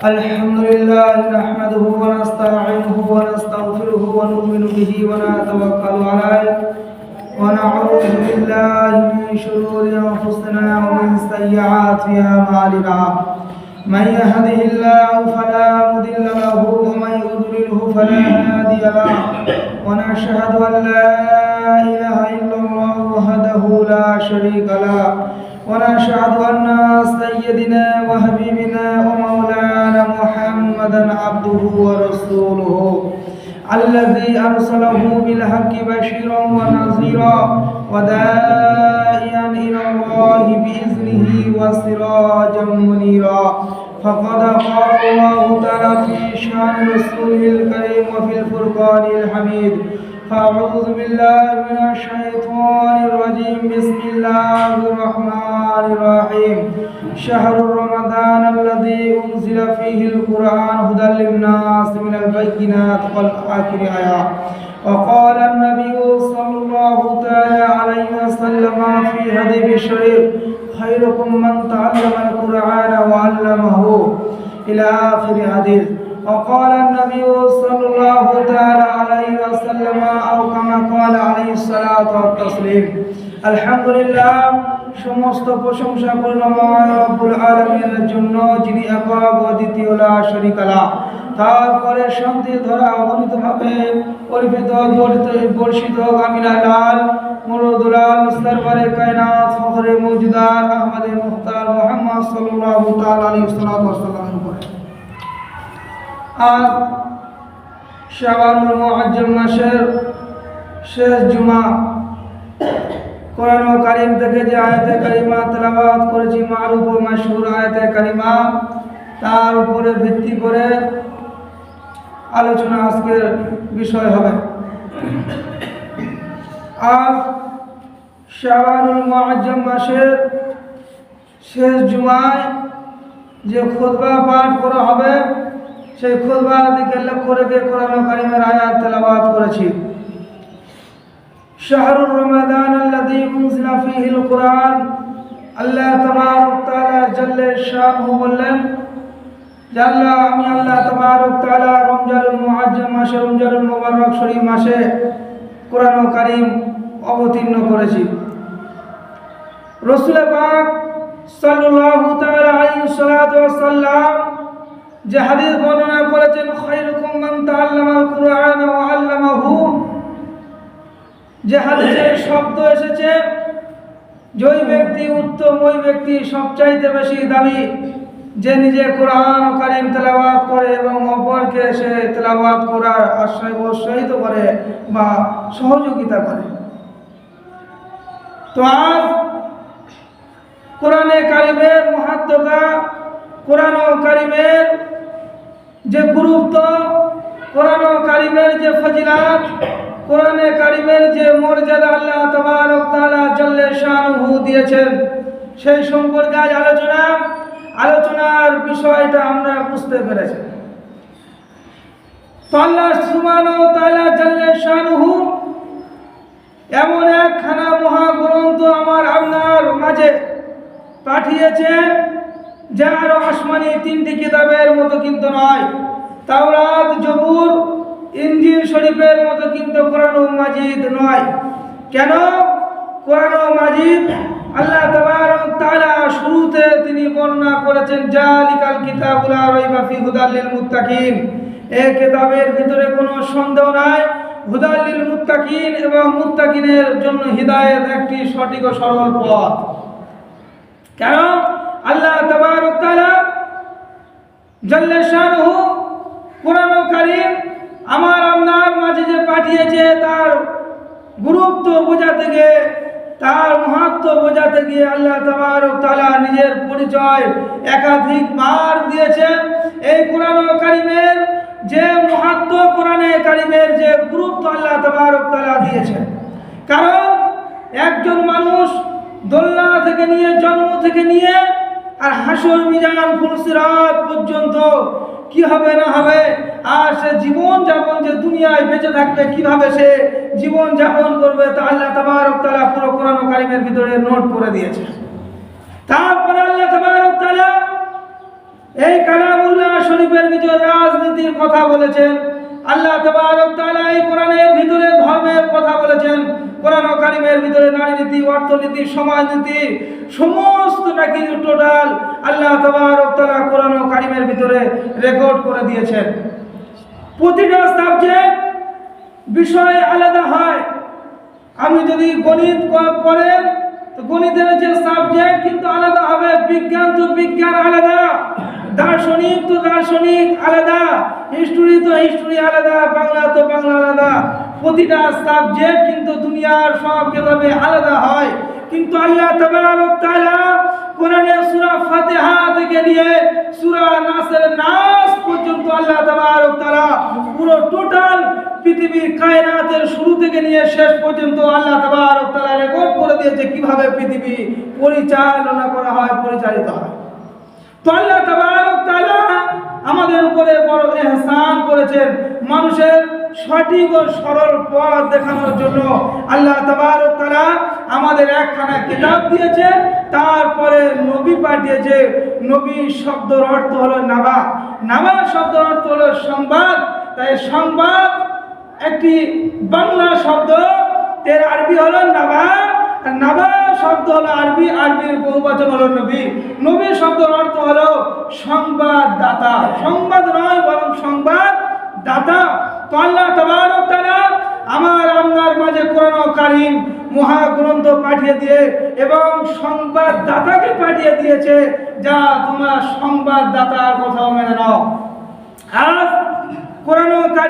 الحمد لله نحمده ونستعينه ونستغفره ونؤمن به ونتوكل عليه ونعوذ بالله من شرور أنفسنا ومن سيئات أعمالنا من يهده الله فلا مضل له ومن يضلله فلا هادي له ونشهد أن لا إله إلا الله وحده لا شريك له ونشهد أن سيدنا وحبيبنا ومولانا محمدا عبده ورسوله الذي أرسله بالحق بشيرا ونذيرا وداعيا إلى الله بإذنه وسراجا منيرا فقد قال الله تعالى في شأن رسوله الكريم وفي الفرقان الحميد فأعوذ بالله من الشيطان الرجيم بسم الله الرحمن الرحيم شهر رمضان الذي أنزل فيه القرآن هدى للناس من البينات والآخر آيات وقال النبي صلى الله تعالى عليه وسلم في حديث الشريف خيركم من تعلم القرآن وعلمه إلى آخر حديث وقال النبي صلى الله تعالى عليه وسلم أو كما قال عليه الصلاة والتسليم الحمد لله সমস্ত প্রশংসা করুণাময় রব্বুল আলামিনের জন্য যিনি একক ও দ্বিতীয় লা শরীকা লাহ তারপরে শান্তি ধরা অগণিতভাবে পরিচিত বর্ষিত কামিলা লাল মুরুদুলাল সরওয়ারে কায়নাত ফখরে মওজুদার আহমদে মুখতার মুহাম্মদ সাল্লাল্লাহু তাআলা আলাইহি ওয়াসাল্লামের উপরে আজ শাবানুল মুআজ্জম মাসের শেষ জুমা কোরআন কারীম থেকে যে আয়াতে কারিমা তেলাওয়াত করেছি মারুফ ও মাশহুর আয়াতে কারিমা তার উপরে ভিত্তি করে আলোচনা আজকের বিষয় হবে। আজ শাবানুল মুআজ্জম মাসের শেষ জুমায় যে খুতবা পাঠ করা হবে সেই খুতবার দিকে লক্ষ্য রেখে কোরআন কারীমের আয়াত তেলাওয়াত করেছি। শাহরুর রমাদান আল্লাযী উনজিলা ফীহিল কুরআন আল্লাহ তাবারক তাআলা জাল্লে শানহু বললেন যে আমি আল্লাহ তাবারক তাআলা রমজানুল মুআজ্জম মাসে রমজানুল মুবারক শরীফ মাসে কোরআন কারীম অবতীর্ণ করেছি। রাসূল পাক সাল্লাল্লাহু তাআলা আলাইহি ওয়াসাল্লাম যে হাদিস বর্ণনা করেছেন খায়রুকুম মান তাআল্লামাল কুরআন ওয়া আল্লামাহু, যে হাদিসের শব্দ এসেছে যে ব্যক্তি উত্তম ওই ব্যক্তি সবচাইতে বেশি দামি যে নিজে কোরআন কারীম তেলাওয়াত করে এবং অপরকে সে তেলাওয়াত করার আশ্রয় উৎসাহিত করে বা সহযোগিতা করে। তো আজ কোরআনে কারীমের মহত্বতা, কোরআন কারীমের যে গুরুত্ব, কোরআন কারীমের যে ফজিলাত, কোরআনে কারীমের যে মর্যাদা আল্লাহ তাবারক তাআলা জাল্লে শানহু দিয়েছেন সেই সম্পর্কে আজ আলোচনার বিষয়টা আমরা বুঝতে পেরেছি। তো আল্লাহ সুবহানাহু ওয়া তাআলা জাল্লে শানহু এমন একখানা মহাগ্রন্থ আমার আপনার মাঝে পাঠিয়েছে যার আসমানি তিনটি কিতাবের মতো কিন্তু নয়, তাওরাত, জবুর, ইনজিল শরীফের মতো কিন্তু কোরআন মাজিদ নয়। কেন? কোরআন মাজিদ আল্লাহ তাবারক তাআলা শুরুতে তিনি বর্ণনা করেছেন জালিকাল কিতাবুল লা রাইবা ফি হুদাল লিল মুত্তাকিন, এই কিতাবের ভিতরে কোনো সন্দেহ নাই, হুদাল লিল মুত্তাকিন এবং মুত্তাকিনের জন্য হিদায়াত একটি সঠিক ও সরল পথ। কেন? আল্লাহ তাবারক তাআলা জাল্লে শানহু কোরআন কারীম আমার আপনার মাঝে যে পাঠিয়েছে তার গুরুত্ব বোঝাতে গিয়ে, তার মহত্ব বোঝাতে গিয়ে আল্লাহ তাবারক তাআলা নিজের পরিচয় একাধিকবার দিয়েছেন। এই কোরআন কারীমের যে মহত্ব, কোরআনে কারীমের যে গুরুত্ব আল্লাহ তাবারক তাআলা দিয়েছেন। কারণ একজন মানুষ দোলনা থেকে নিয়ে, জন্ম থেকে নিয়ে আর হাসর মিজান ফুলসিরাত পর্যন্ত কি হবে না হবে, আর সে জীবন যাপন যে দুনিয়ায় বেঁচে থাকবে কিভাবে সে জীবন যাপন করবে তা আল্লাহ তাবারক তাআলা পুরো কোরআন কারীমের ভিতরে নোট করে দিয়েছে। তারপরে আল্লাহ তাবারক তাআলা এই কালামুল্লাহ শরীফের ভিতরে রাজনীতির কথা বলেছেন। আল্লাহ তাবারক তাআলা এই কোরআনের ভিতরে ধর্মের কথা বলেছেন। কোরআন কারীমের ভিতরে নারী নীতি, অর্থনীতি, সমাজনীতি সমস্তটাকে টোটাল আল্লাহ তাবারক তাআলা কোরআন কারীমের ভিতরে রেকর্ড করে দিয়েছেন। প্রতিটা সাবজেক্ট বিষয় আলাদা হয়। আপনি যদি গণিত পড়েন তো গণিতের যে সাবজেক্ট কিন্তু আলাদা হবে, বিজ্ঞান তো বিজ্ঞান আলাদা, দার্শনিক তো দার্শনিক আলাদা, হিস্ট্রি তো হিস্ট্রি আলাদা, বাংলা তো বাংলা আলাদা। প্রতিটা সাবজেক্ট কিন্তু দুনিয়ার সব কিতাবে আলাদা হয়। কিন্তু আল্লাহ তাবারক তাআলা কোরআনে সূরা ফাতিহা থেকে নিয়ে সূরা নাসের নাস পর্যন্ত আল্লাহ তাবারক তাআলা পুরো টোটাল পৃথিবীর কায়নাতের শুরু থেকে নিয়ে শেষ পর্যন্ত আল্লাহ তাবারক তাআলা রেকর্ড করে দিয়েছে কিভাবে পৃথিবী পরিচালনা করা হয়, পরিচালিত হয়। তো আল্লাহ তাবারক তাআলা আমাদের উপরে বড় ইহসান করেছেন। মানুষের সঠিক ও সরল পথ দেখানোর জন্য আল্লাহ তাবারক তাআলা আমাদের একখানা কিতাব দিয়েছে, তারপরে নবী পাঠিয়েছে। নবী শব্দের অর্থ হলো নাবা, নাবা শব্দের অর্থ হলো সংবাদ। তাই সংবাদ একটি বাংলা শব্দ, এর আরবি হলো নাবা, আর নাবা শব্দ হলো আরবি, আরবির বহুবচন হলো নবী। নবী শব্দের অর্থ হলো সংবাদদাতা, সংবাদ নয় বরং সংবাদ দাতা। তো আল্লাহ তাবারক তাআলা আমার আপনার মাঝে কোরআন কারীম মহাগ্রন্থ পাঠিয়ে দিয়ে এবং সংবাদদাতাকে পাঠিয়ে দিয়েছে, যা তোমরা সংবাদদাতার কথা মেনে নাও। আজ কোরআন